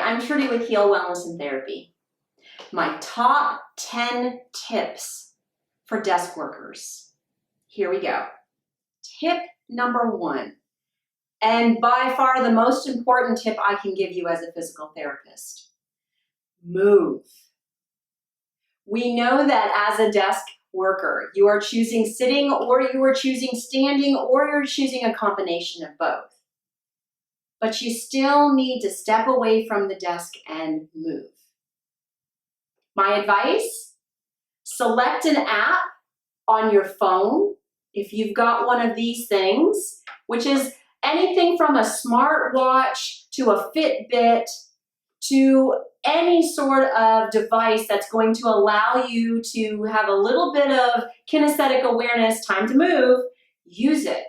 I'm Trudy with Heal Wellness and Therapy. My top 10 tips for desk workers. Here we go. Tip number 1, and by far the most important tip I can give you as a physical therapist. Move. We know that as a desk worker, you are choosing sitting, or you are choosing standing, or you're choosing a combination of both. But you still need to step away from the desk and move. My advice, select an app on your phone, if you've got one of these things, which is anything from a smartwatch to a Fitbit to any sort of device that's going to allow you to have a little bit of kinesthetic awareness, time to move, use it.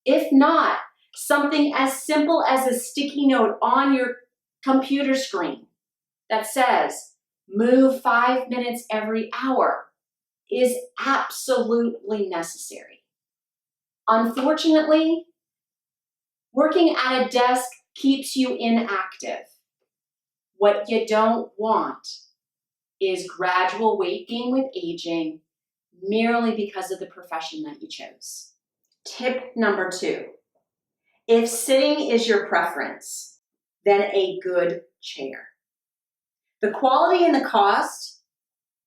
If not, something as simple as a sticky note on your computer screen that says, move 5 minutes every hour is absolutely necessary. Unfortunately, working at a desk keeps you inactive. What you don't want is gradual weight gain with aging merely because of the profession that you chose. Tip number 2. If sitting is your preference, then a good chair. The quality and the cost,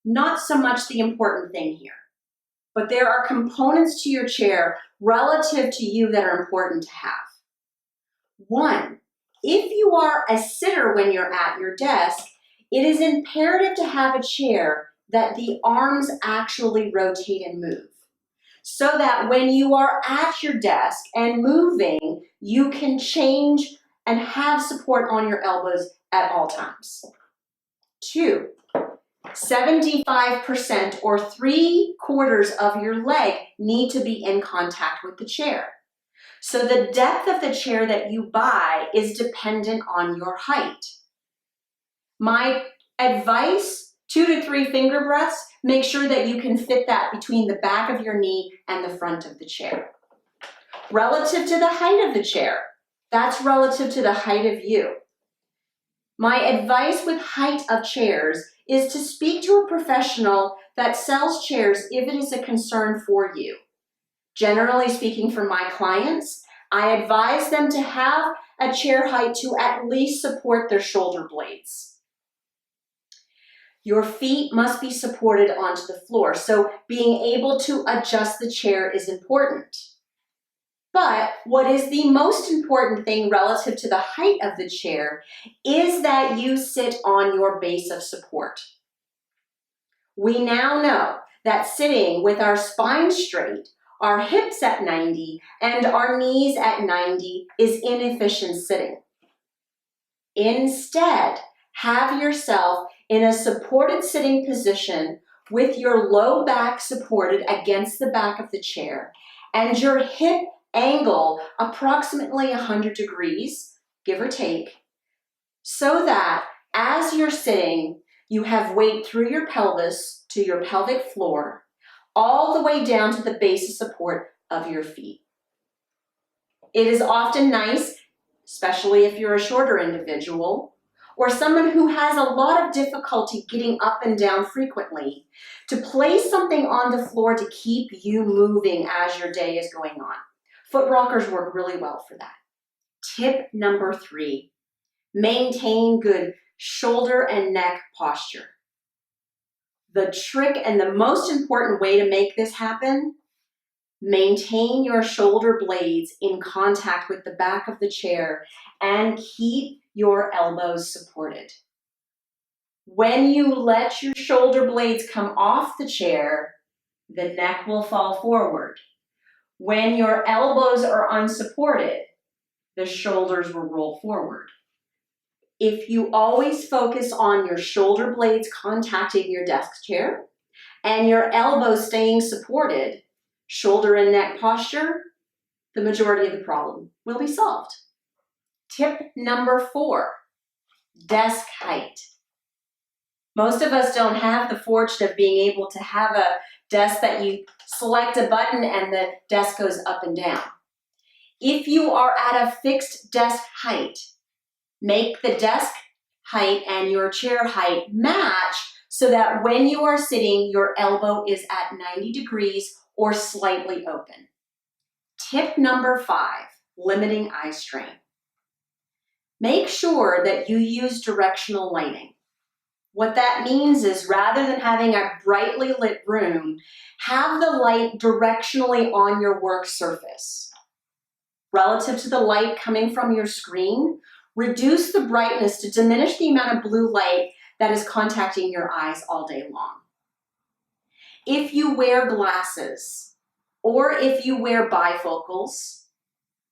not so much the important thing here, but there are components to your chair relative to you that are important to have. 1, if you are a sitter when you're at your desk, it is imperative to have a chair that the arms actually rotate and move, so that when you are at your desk and moving, you can change and have support on your elbows at all times. 2, 75% or 3/4 of your leg need to be in contact with the chair. So the depth of the chair that you buy is dependent on your height. My advice, 2 to 3 finger breaths, make sure that you can fit that between the back of your knee and the front of the chair. Relative to the height of the chair, that's relative to the height of you. My advice with height of chairs is to speak to a professional that sells chairs if it is a concern for you. Generally speaking, for my clients, I advise them to have a chair height to at least support their shoulder blades. Your feet must be supported onto the floor, so being able to adjust the chair is important. But what is the most important thing relative to the height of the chair is that you sit on your base of support. We now know that sitting with our spine straight, our hips at 90, and our knees at 90 is inefficient sitting. Instead, have yourself in a supported sitting position with your low back supported against the back of the chair and your hip angle approximately 100 degrees, give or take, so that as you're sitting, you have weight through your pelvis to your pelvic floor, all the way down to the base of support of your feet. It is often nice, especially if you're a shorter individual, or someone who has a lot of difficulty getting up and down frequently, to place something on the floor to keep you moving as your day is going on. Foot rockers work really well for that. Tip number 3, maintain good shoulder and neck posture. The trick and the most important way to make this happen, maintain your shoulder blades in contact with the back of the chair and keep your elbows supported. When you let your shoulder blades come off the chair, the neck will fall forward. When your elbows are unsupported, the shoulders will roll forward. If you always focus on your shoulder blades contacting your desk chair and your elbows staying supported, shoulder and neck posture, the majority of the problem will be solved. Tip number 4, desk height. Most of us don't have the fortune of being able to have a desk that you select a button and the desk goes up and down. If you are at a fixed desk height, make the desk height and your chair height match so that when you are sitting, your elbow is at 90 degrees or slightly open. Tip number 5, limiting eye strain. Make sure that you use directional lighting. What that means is rather than having a brightly lit room, have the light directionally on your work surface. Relative to the light coming from your screen, reduce the brightness to diminish the amount of blue light that is contacting your eyes all day long. If you wear glasses or if you wear bifocals,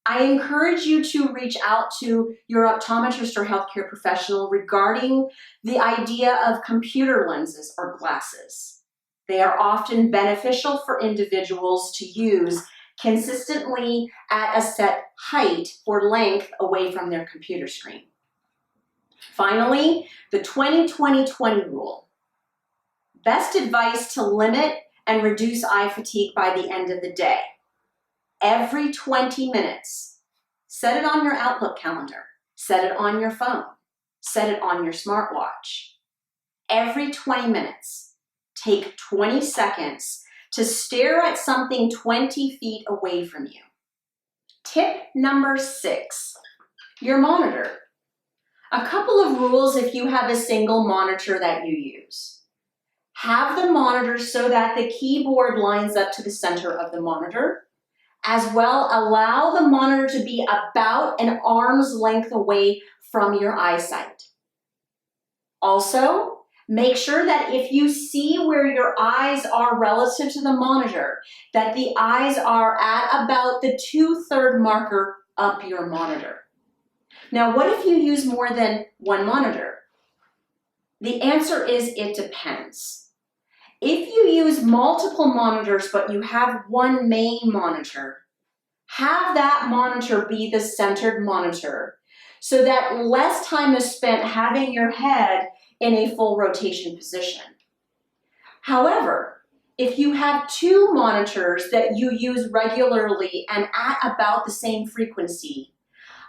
I encourage you to reach out to your optometrist or healthcare professional regarding the idea of computer lenses or glasses. They are often beneficial for individuals to use consistently at a set height or length away from their computer screen. Finally, the 20-20-20 rule. Best advice to limit and reduce eye fatigue by the end of the day. Every 20 minutes, set it on your Outlook calendar, set it on your phone, set it on your smartwatch. Every 20 minutes, take 20 seconds to stare at something 20 feet away from you. Tip number 6, your monitor. A couple of rules if you have a single monitor that you use. Have the monitor so that the keyboard lines up to the center of the monitor. As well, allow the monitor to be about an arm's length away from your eyesight. Also, make sure that if you see where your eyes are relative to the monitor, that the eyes are at about the 2/3 marker up your monitor. Now, what if you use more than one monitor? The answer is it depends. If you use multiple monitors but you have one main monitor, have that monitor be the centered monitor so that less time is spent having your head in a full rotation position. However, if you have 2 monitors that you use regularly and at about the same frequency,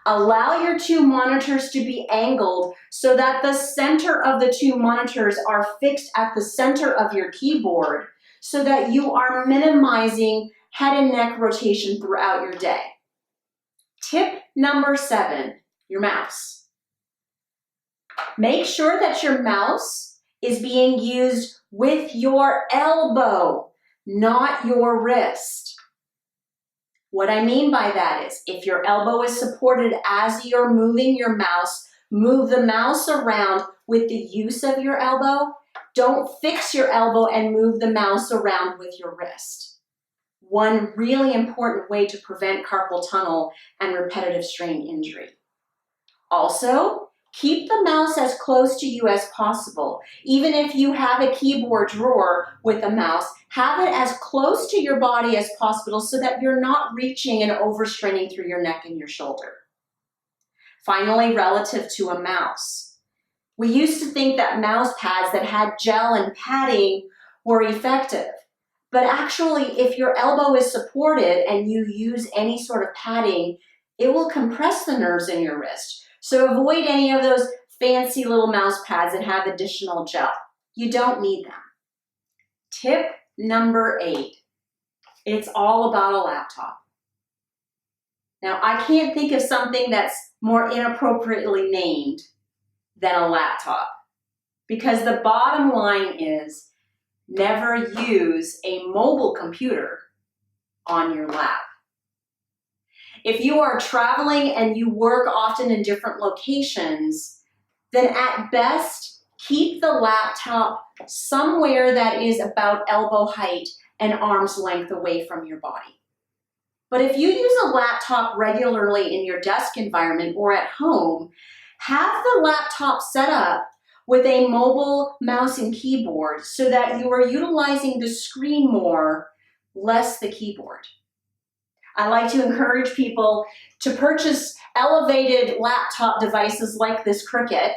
allow your 2 monitors to be angled so that the center of the 2 monitors are fixed at the center of your keyboard so that you are minimizing head and neck rotation throughout your day. Tip number 7, your mouse. Make sure that your mouse is being used with your elbow, not your wrist. What I mean by that is, if your elbow is supported as you're moving your mouse, move the mouse around with the use of your elbow. Don't fix your elbow and move the mouse around with your wrist. One really important way to prevent carpal tunnel and repetitive strain injury. Also, keep the mouse as close to you as possible. Even if you have a keyboard drawer with a mouse, have it as close to your body as possible so that you're not reaching and overstraining through your neck and your shoulder. Finally, relative to a mouse. We used to think that mouse pads that had gel and padding were effective. But actually, if your elbow is supported and you use any sort of padding, it will compress the nerves in your wrist. So avoid any of those fancy little mouse pads that have additional gel. You don't need them. Tip number 8, it's all about a laptop. Now, I can't think of something that's more inappropriately named than a laptop, because the bottom line is never use a mobile computer on your lap. If you are traveling and you work often in different locations, then at best, keep the laptop somewhere that is about elbow height and arm's length away from your body. But if you use a laptop regularly in your desk environment or at home, have the laptop set up with a mobile mouse and keyboard so that you are utilizing the screen more, less the keyboard. I like to encourage people to purchase elevated laptop devices like this Cricut,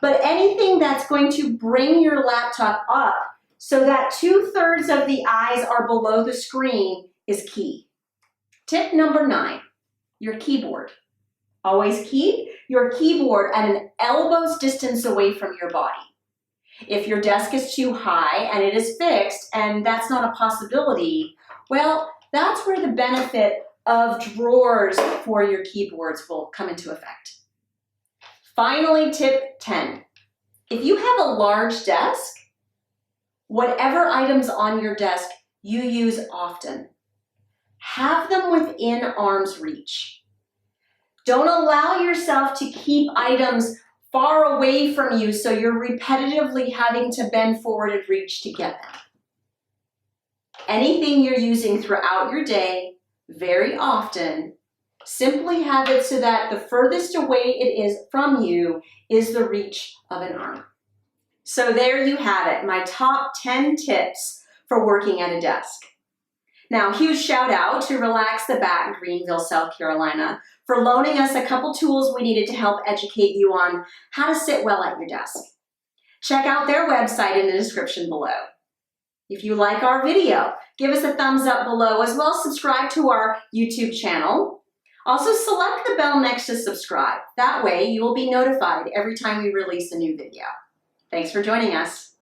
but anything that's going to bring your laptop up so that 2/3 of the eyes are below the screen is key. Tip number 9, your keyboard. Always keep your keyboard at an elbow's distance away from your body. If your desk is too high and it is fixed and that's not a possibility, well, that's where the benefit of drawers for your keyboards will come into effect. Finally, tip 10. If you have a large desk, whatever items on your desk you use often, have them within arm's reach. Don't allow yourself to keep items far away from you so you're repetitively having to bend forward and reach to get them. Anything you're using throughout your day, very often, simply have it so that the furthest away it is from you is the reach of an arm. So there you have it, my top 10 tips for working at a desk. Now, huge shout out to Relax the Bat in Greenville, South Carolina, for loaning us a couple tools we needed to help educate you on how to sit well at your desk. Check out their website in the description below. If you like our video, give us a thumbs up below, as well as subscribe to our YouTube channel. Also select the bell next to subscribe. That way you will be notified every time we release a new video. Thanks for joining us.